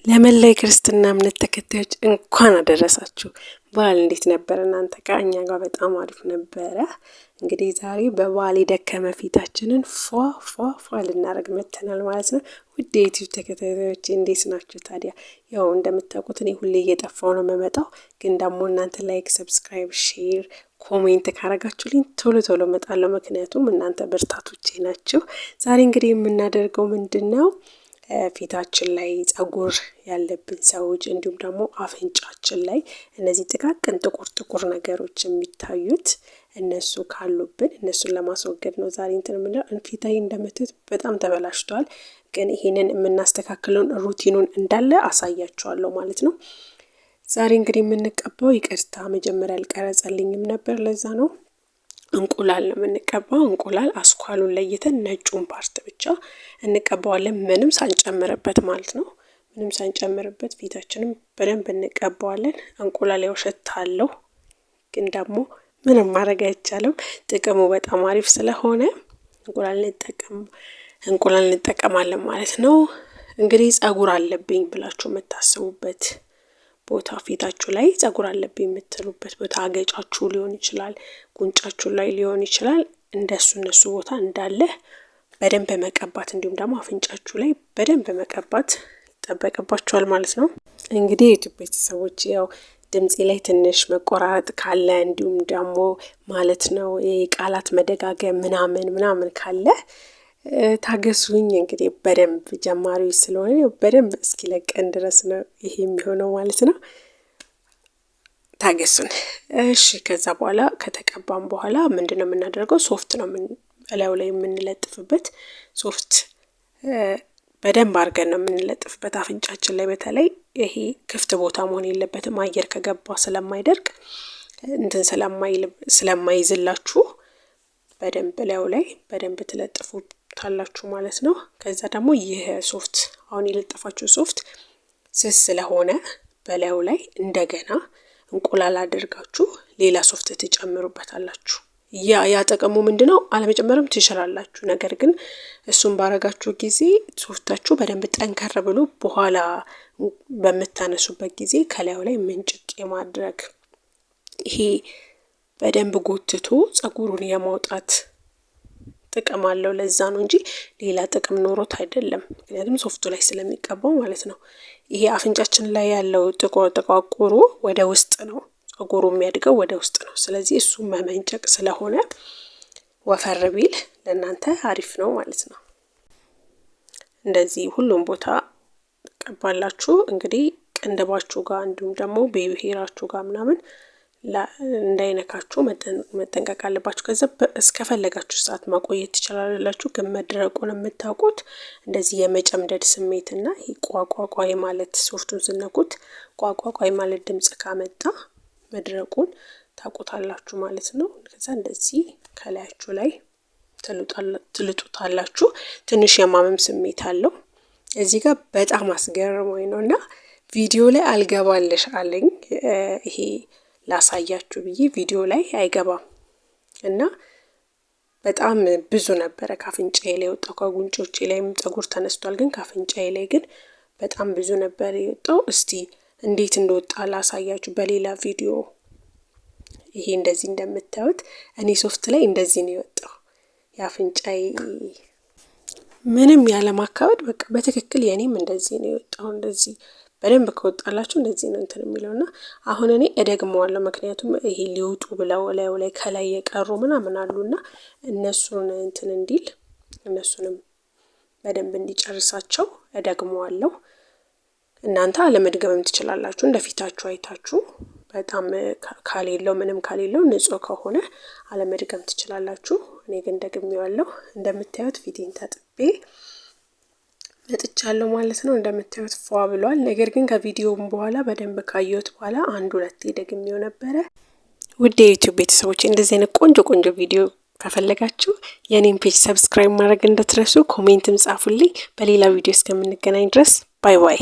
ለመላይ ክርስትና እምነት ተከታዮች እንኳን አደረሳችሁ። በዓል እንዴት ነበር እናንተ ጋር? እኛ ጋር በጣም አሪፍ ነበረ። እንግዲህ ዛሬ በበዓል የደከመ ፊታችንን ፏ ልናደርግ መጥተናል ማለት ነው። ውድ የዩቲዩብ ተከታታዮች እንዴት ናችሁ? ታዲያ ያው እንደምታውቁት እኔ ሁሌ እየጠፋው ነው የምመጣው፣ ግን ደግሞ እናንተ ላይክ፣ ሰብስክራይብ፣ ሼር፣ ኮሜንት ካረጋችሁልኝ ቶሎ እመጣለሁ። ምክንያቱም እናንተ ብርታቶቼ ናችሁ። ዛሬ እንግዲህ የምናደርገው ምንድን ነው? ፊታችን ላይ ጸጉር ያለብን ሰዎች እንዲሁም ደግሞ አፍንጫችን ላይ እነዚህ ጥቃቅን ጥቁር ነገሮች የሚታዩት እነሱ ካሉብን እነሱን ለማስወገድ ነው ዛሬ እንትን የምንለው። ፊታዬ እንደምትት በጣም ተበላሽቷል፣ ግን ይሄንን የምናስተካክለውን ሩቲኑን እንዳለ አሳያችኋለሁ ማለት ነው። ዛሬ እንግዲህ የምንቀባው ይቅርታ መጀመሪያ አልቀረጸልኝም ነበር፣ ለዛ ነው። እንቁላል ነው የምንቀባው። እንቁላል አስኳሉን ለይተን ነጩን ፓርት ብቻ እንቀባዋለን፣ ምንም ሳንጨምርበት ማለት ነው። ምንም ሳንጨምርበት ፊታችንም በደንብ እንቀባዋለን። እንቁላል ያው ሽታ አለው፣ ግን ደግሞ ምንም ማድረግ አይቻልም። ጥቅሙ በጣም አሪፍ ስለሆነ እንቁላል እንጠቀማለን ማለት ነው። እንግዲህ ጸጉር አለብኝ ብላችሁ የምታስቡበት ቦታ፣ ፊታችሁ ላይ ጸጉር አለብኝ የምትሉበት ቦታ አገጫችሁ ሊሆን ይችላል፣ ጉንጫችሁ ላይ ሊሆን ይችላል። እነሱ ቦታ እንዳለ በደንብ መቀባት፣ እንዲሁም ደግሞ አፍንጫችሁ ላይ በደንብ መቀባት ይጠበቅባችኋል ማለት ነው። እንግዲህ የዩቲዩብ ቤተሰቦች ያው ድምፄ ላይ ትንሽ መቆራረጥ ካለ እንዲሁም ደግሞ ማለት ነው የቃላት መደጋገም ምናምን ካለ ታገሱኝ። እንግዲህ በደንብ ጀማሪ ስለሆነ በደንብ እስኪለቀን ድረስ ነው ይሄ የሚሆነው ማለት ነው። ታገሱን እሺ። ከዛ በኋላ ከተቀባም በኋላ ምንድነው የምናደርገው? ሶፍት ነው እላዩ ላይ የምንለጥፍበት። ሶፍት በደንብ አድርገን ነው የምንለጥፍበት አፍንጫችን ላይ። በተለይ ይሄ ክፍት ቦታ መሆን የለበትም፣ አየር ከገባ ስለማይደርቅ እንትን ስለማይዝላችሁ በደንብ እላዩ ላይ በደንብ ትለጥፉታላችሁ ማለት ነው። ከዛ ደግሞ ይህ ሶፍት አሁን የለጠፋችሁ ሶፍት ስስ ስለሆነ በላዩ ላይ እንደገና እንቁላል አድርጋችሁ ሌላ ሶፍት ትጨምሩበታላችሁ። ያ ጥቅሙ ምንድነው? አለመጨመርም ትችላላችሁ፣ ነገር ግን እሱን ባረጋችሁ ጊዜ ሶፍታችሁ በደንብ ጠንከር ብሎ በኋላ በምታነሱበት ጊዜ ከላዩ ላይ ምንጭቅ የማድረግ ይሄ በደንብ ጎትቶ ጸጉሩን የማውጣት ጥቅም አለው። ለዛ ነው እንጂ ሌላ ጥቅም ኖሮት አይደለም፣ ምክንያቱም ሶፍቱ ላይ ስለሚቀባው ማለት ነው። ይሄ አፍንጫችን ላይ ያለው ጥቋቁሩ ወደ ውስጥ ነው፣ ጸጉሩ የሚያድገው ወደ ውስጥ ነው። ስለዚህ እሱ መመንጨቅ ስለሆነ ወፈር ቢል ለእናንተ አሪፍ ነው ማለት ነው። እንደዚህ ሁሉም ቦታ ቀባላችሁ። እንግዲህ ቅንድባችሁ ጋር እንዲሁም ደግሞ ቤቢ ሄራችሁ ጋር ምናምን እንዳይነካችሁ መጠንቀቅ አለባችሁ። ከዛ እስከፈለጋችሁ ሰዓት ማቆየት ትችላላችሁ። ግን መድረቁን የምታውቁት እንደዚህ የመጨምደድ ስሜትና ቋቋቋይ ማለት ሶፍቱን ስነኩት ቋቋቋይ ማለት ድምጽ ካመጣ መድረቁን ታውቁታላችሁ ማለት ነው። ከዛ እንደዚህ ከላያችሁ ላይ ትልጡታላችሁ። ትንሽ የማመም ስሜት አለው እዚህ ጋር በጣም አስገርሞኝ ነውና ቪዲዮ ላይ አልገባልሽ አለኝ። ይሄ ላሳያችሁ ብዬ ቪዲዮ ላይ አይገባም እና በጣም ብዙ ነበረ ካፍንጫዬ ላይ ወጣው። ከጉንጮቼ ላይም ጸጉር ተነስቷል፣ ግን ካፍንጫዬ ላይ ግን በጣም ብዙ ነበር የወጣው። እስቲ እንዴት እንደወጣ ላሳያችሁ በሌላ ቪዲዮ። ይሄ እንደዚህ እንደምታዩት እኔ ሶፍት ላይ እንደዚህ ነው የወጣው። የአፍንጫዬ ምንም ያለ ማካበድ በቃ በትክክል የኔም እንደዚህ ነው የወጣው። እንደዚህ በደንብ ከወጣላችሁ እንደዚህ ነው እንትን የሚለውና አሁን እኔ እደግመዋለሁ፣ ምክንያቱም ይሄ ሊወጡ ብለው ላይ ከላይ የቀሩ ምናምን አሉና እነሱን እንትን እንዲል እነሱንም በደንብ እንዲጨርሳቸው እደግመዋለሁ። እናንተ አለመድገምም ትችላላችሁ፣ እንደፊታችሁ አይታችሁ። በጣም ምንም ካሌለው ንጹህ ከሆነ አለመድገም ትችላላችሁ። እኔ ግን ደግሜዋለሁ። እንደምታዩት ፊቴን ታጥቤ መጥቻለሁ ማለት ነው። እንደምታዩት ፏ ብሏል። ነገር ግን ከቪዲዮም በኋላ በደንብ ካየሁት በኋላ 1-2 ደግሜው ነበረ። ውድ የዩቲዩብ ቤተሰቦች እንደዚህ አይነት ቆንጆ ቪዲዮ ከፈለጋችሁ የኔን ፔጅ ሰብስክራይብ ማድረግ እንዳትረሱ፣ ኮሜንትም ጻፉልኝ። በሌላ ቪዲዮ እስከምንገናኝ ድረስ ባይ ባይ።